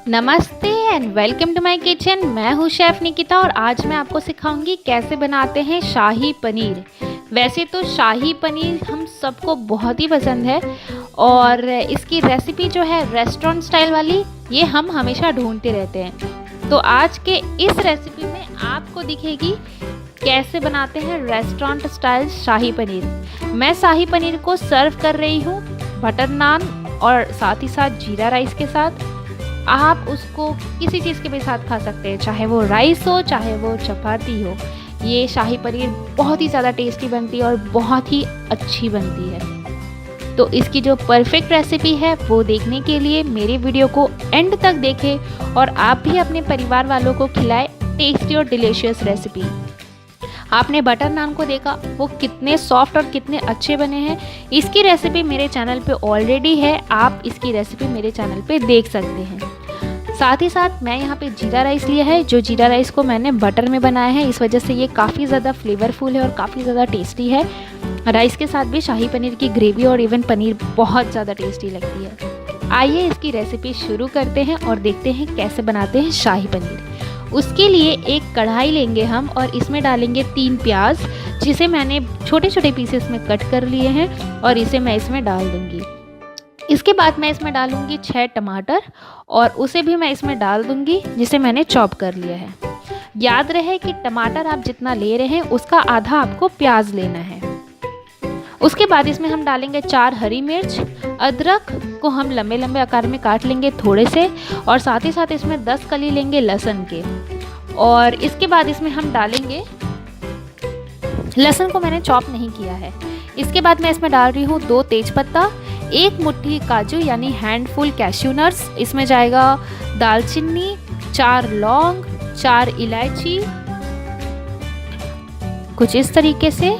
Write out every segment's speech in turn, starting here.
नमस्ते and welcome to my kitchen. मैं हूँ शेफ़ निकिता और आज मैं आपको सिखाऊंगी कैसे बनाते हैं शाही पनीर। वैसे तो शाही पनीर हम सबको बहुत ही पसंद है और इसकी रेसिपी जो है रेस्टोरेंट स्टाइल वाली, ये हम हमेशा ढूंढते रहते हैं। तो आज के इस रेसिपी में आपको दिखेगी कैसे बनाते हैं रेस्टोरेंट स्टाइल शाही पनीर। मैं शाही पनीर को सर्व कर रही हूँ बटर नान और साथ ही साथ जीरा राइस के साथ। आप उसको किसी चीज़ के भी साथ खा सकते हैं, चाहे वो राइस हो चाहे वो चपाती हो। ये शाही पनीर बहुत ही ज़्यादा टेस्टी बनती है और बहुत ही अच्छी बनती है। तो इसकी जो परफेक्ट रेसिपी है वो देखने के लिए मेरे वीडियो को एंड तक देखें और आप भी अपने परिवार वालों को खिलाएं टेस्टी और डिलीशियस रेसिपी। आपने बटर नान को देखा, वो कितने सॉफ्ट और कितने अच्छे बने हैं। इसकी रेसिपी मेरे चैनल पे ऑलरेडी है, आप इसकी रेसिपी मेरे चैनल पे देख सकते हैं। साथ ही साथ मैं यहाँ पे जीरा राइस लिया है, जो जीरा राइस को मैंने बटर में बनाया है, इस वजह से ये काफ़ी ज़्यादा फ्लेवरफुल है और काफ़ी ज़्यादा टेस्टी है। राइस के साथ भी शाही पनीर की ग्रेवी और इवन पनीर बहुत ज़्यादा टेस्टी लगती है। आइए इसकी रेसिपी शुरू करते हैं और देखते हैं कैसे बनाते हैं शाही पनीर। उसके लिए एक कढ़ाई लेंगे हम और इसमें डालेंगे 3 प्याज, जिसे मैंने छोटे छोटे पीसेस में कट कर लिए हैं और इसे मैं इसमें डाल दूंगी। इसके बाद मैं इसमें डालूंगी 6 टमाटर और उसे भी मैं इसमें डाल दूंगी, जिसे मैंने चॉप कर लिया है। याद रहे कि टमाटर आप जितना ले रहे हैं उसका आधा आपको प्याज लेना है। उसके बाद इसमें हम डालेंगे 4 हरी मिर्च, अदरक को हम लंबे लंबे आकार में काट लेंगे थोड़े से, और साथ ही साथ इसमें 10 कली लेंगे लहसुन के। और इसके बाद इसमें हम डालेंगे, लहसुन को मैंने चॉप नहीं किया है। इसके बाद मैं इसमें डाल रही हूँ 2 तेजपत्ता, 1 मुट्ठी काजू यानी हैंडफुल कैश्यू नट्स, इसमें जाएगा दालचीनी, 4 लौंग, 4 इलायची, कुछ इस तरीके से।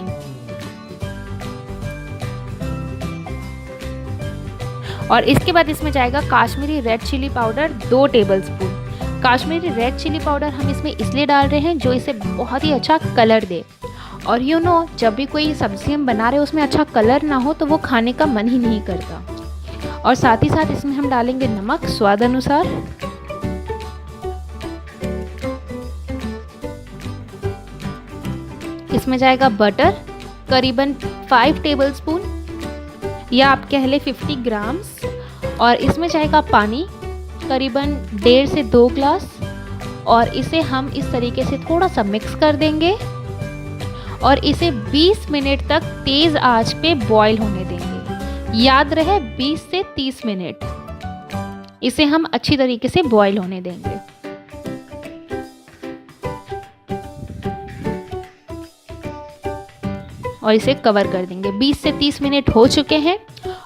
और इसके बाद इसमें जाएगा Kashmiri red chilli powder 2 tablespoon. Kashmiri red chilli powder हम इसमें इसलिए डाल रहे हैं जो इसे बहुत ही अच्छा कलर दे। और जब भी कोई सब्जी हम बना रहे हैं उसमें अच्छा कलर ना हो तो वो खाने का मन ही नहीं करता। और साथ ही साथ इसमें हम डालेंगे नमक स्वाद अनुसार। इसमें जाएगा बटर करीबन 5 टेबलस्पून या आप कह ले 50 ग्राम्स। और इसमें जाएगा पानी करीबन 1.5 से 2 ग्लास, और इसे हम इस तरीके से थोड़ा सा मिक्स कर देंगे और इसे 20 मिनट तक तेज़ आंच पे बॉईल होने देंगे। याद रहे 20 से 30 मिनट इसे हम अच्छी तरीके से बॉईल होने देंगे। और इसे कवर कर देंगे। 20 से 30 मिनट हो चुके हैं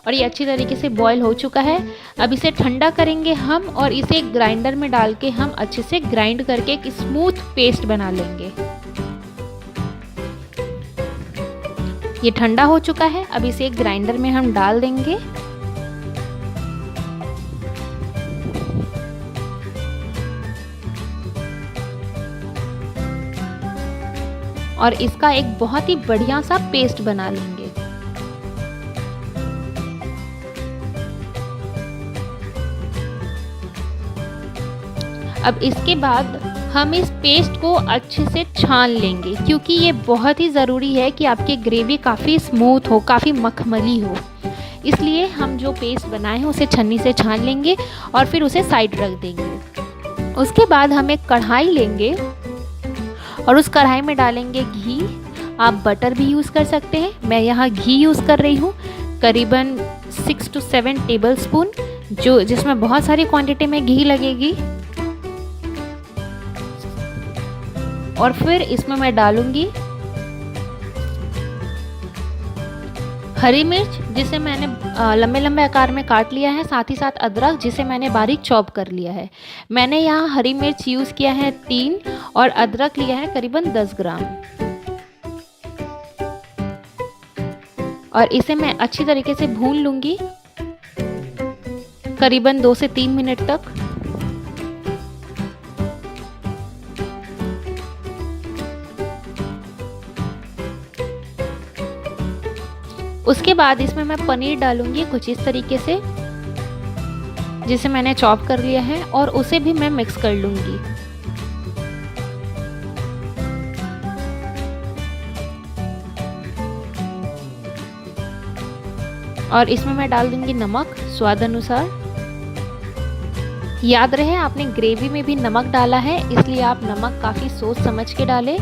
और ये अच्छी तरीके से बॉईल हो चुका है। अब इसे ठंडा करेंगे हम और इसे ग्राइंडर में डाल के हम अच्छे से ग्राइंड करके एक स्मूथ पेस्ट बना लेंगे। ये ठंडा हो चुका है, अब इसे एक ग्राइंडर में हम डाल देंगे। और इसका एक बहुत ही बढ़िया सा पेस्ट बना लेंगे। अब इसके बाद हम इस पेस्ट को अच्छे से छान लेंगे, क्योंकि ये बहुत ही ज़रूरी है कि आपकी ग्रेवी काफ़ी स्मूथ हो, काफ़ी मखमली हो। इसलिए हम जो पेस्ट बनाए हैं उसे छन्नी से छान लेंगे और फिर उसे साइड रख देंगे। उसके बाद हम एक कढ़ाई लेंगे और उस कढ़ाई में डालेंगे घी। आप बटर भी यूज़ कर सकते हैं, मैं यहाँ घी यूज़ कर रही हूँ करीबन 6 से 7 टेबलस्पून, जिसमें बहुत सारी क्वांटिटी में घी लगेगी। और फिर इसमें मैं डालूंगी हरी मिर्च, जिसे मैंने लंबे लंबे आकार में काट लिया है, साथ ही साथ अदरक, जिसे मैंने बारीक चॉप कर लिया है। मैंने यहाँ हरी मिर्च यूज़ किया है 3 और अदरक लिया है करीबन 10 ग्राम। और इसे मैं अच्छी तरीके से भून लूँगी करीबन 2 से 3 मिनट तक। उसके बाद इसमें मैं पनीर डालूंगी कुछ इस तरीके से। जिसे मैंने चॉप कर लिया है, और उसे भी मैं मिक्स कर लूँगी। और इसमें मैं डाल दूँगी नमक स्वाद अनुसार। याद रहे आपने ग्रेवी में भी नमक डाला है, इसलिए आप नमक काफ़ी सोच समझ के डालें।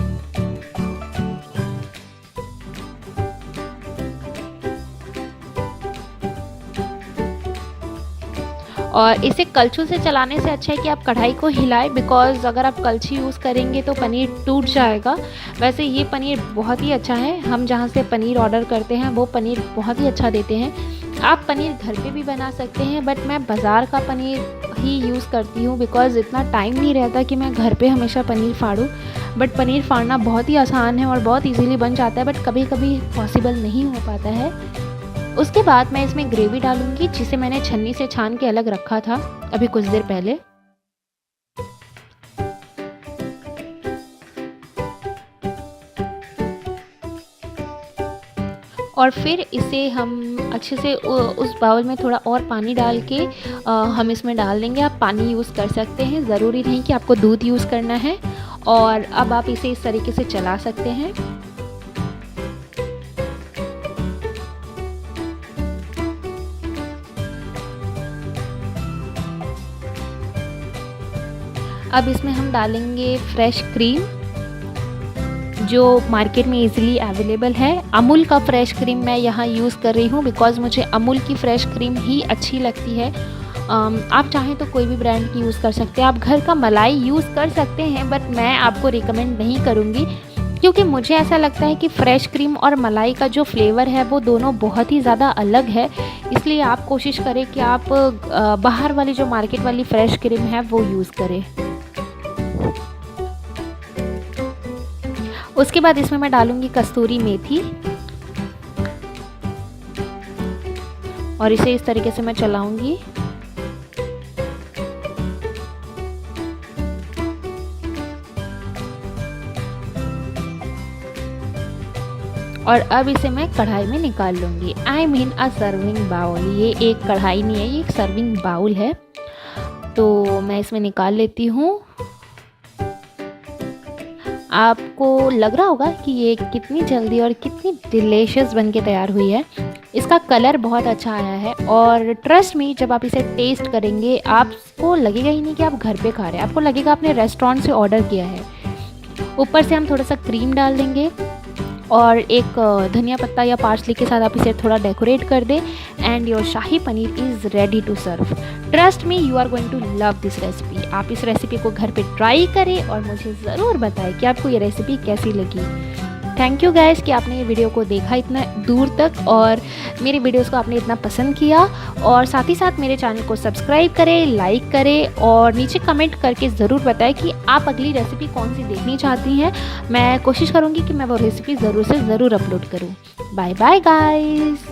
और इसे कलछुल से चलाने से अच्छा है कि आप कढ़ाई को हिलाएं, बिकॉज़ अगर आप कलछी यूज़ करेंगे तो पनीर टूट जाएगा। वैसे ये पनीर बहुत ही अच्छा है, हम जहाँ से पनीर ऑर्डर करते हैं वो पनीर बहुत ही अच्छा देते हैं। आप पनीर घर पे भी बना सकते हैं, बट मैं बाज़ार का पनीर ही यूज़ करती हूँ, बिकॉज़ इतना टाइम नहीं रहता कि मैं घर पे हमेशा पनीर फाड़ूँ। बट पनीर फाड़ना बहुत ही आसान है और बहुत ईज़िली बन जाता है, बट कभी कभी पॉसिबल नहीं हो पाता है। उसके बाद मैं इसमें ग्रेवी डालूंगी, जिसे मैंने छन्नी से छान के अलग रखा था अभी कुछ देर पहले। और फिर इसे हम अच्छे से उस बाउल में थोड़ा और पानी डाल के हम इसमें डाल देंगे। आप पानी यूज़ कर सकते हैं, ज़रूरी नहीं कि आपको दूध यूज़ करना है। और अब आप इसे इस तरीके से चला सकते हैं। अब इसमें हम डालेंगे फ्रेश क्रीम, जो मार्केट में इजीली अवेलेबल है। अमूल का फ्रेश क्रीम मैं यहाँ यूज़ कर रही हूँ, बिकॉज़ मुझे अमूल की फ़्रेश क्रीम ही अच्छी लगती है। आप चाहें तो कोई भी ब्रांड की यूज़ कर सकते हैं। आप घर का मलाई यूज़ कर सकते हैं, बट मैं आपको रिकमेंड नहीं करूँगी, क्योंकि मुझे ऐसा लगता है कि फ़्रेश क्रीम और मलाई का जो फ्लेवर है वो दोनों बहुत ही ज़्यादा अलग है। इसलिए आप कोशिश करें कि आप बाहर वाली जो मार्केट वाली फ़्रेश क्रीम है वो यूज़ करें। उसके बाद इसमें मैं डालूंगी कस्तूरी मेथी, और इसे इस तरीके से मैं चलाऊंगी। और अब इसे मैं कढ़ाई में निकाल लूँगी। I mean a serving bowl. ये एक कढ़ाई नहीं है, ये एक सर्विंग बाउल है। तो मैं इसमें निकाल लेती हूँ। आपको लग रहा होगा कि ये कितनी जल्दी और कितनी डिलीशियस बन के तैयार हुई है। इसका कलर बहुत अच्छा आया है, और ट्रस्ट मी, जब आप इसे टेस्ट करेंगे आपको लगेगा ही नहीं कि आप घर पे खा रहे हैं, आपको लगेगा आपने रेस्टोरेंट से ऑर्डर किया है। ऊपर से हम थोड़ा सा क्रीम डाल देंगे, और एक धनिया पत्ता या पार्सली के साथ आप इसे थोड़ा डेकोरेट कर दें, and your shahi paneer is ready to serve. Trust me, you are going to love this recipe. आप इस रेसिपी को घर पे ट्राई करें और मुझे ज़रूर बताएं कि आपको ये रेसिपी कैसी लगी। थैंक यू गाइस कि आपने ये वीडियो को देखा इतना दूर तक, और मेरे वीडियोस को आपने इतना पसंद किया। और साथ ही साथ मेरे चैनल को सब्सक्राइब करें, लाइक करें, और नीचे कमेंट करके ज़रूर बताएं कि आप अगली रेसिपी कौन सी देखनी चाहती हैं। मैं कोशिश करूँगी कि मैं वो रेसिपी ज़रूर से ज़रूर अपलोड करूँ। Bye bye guys.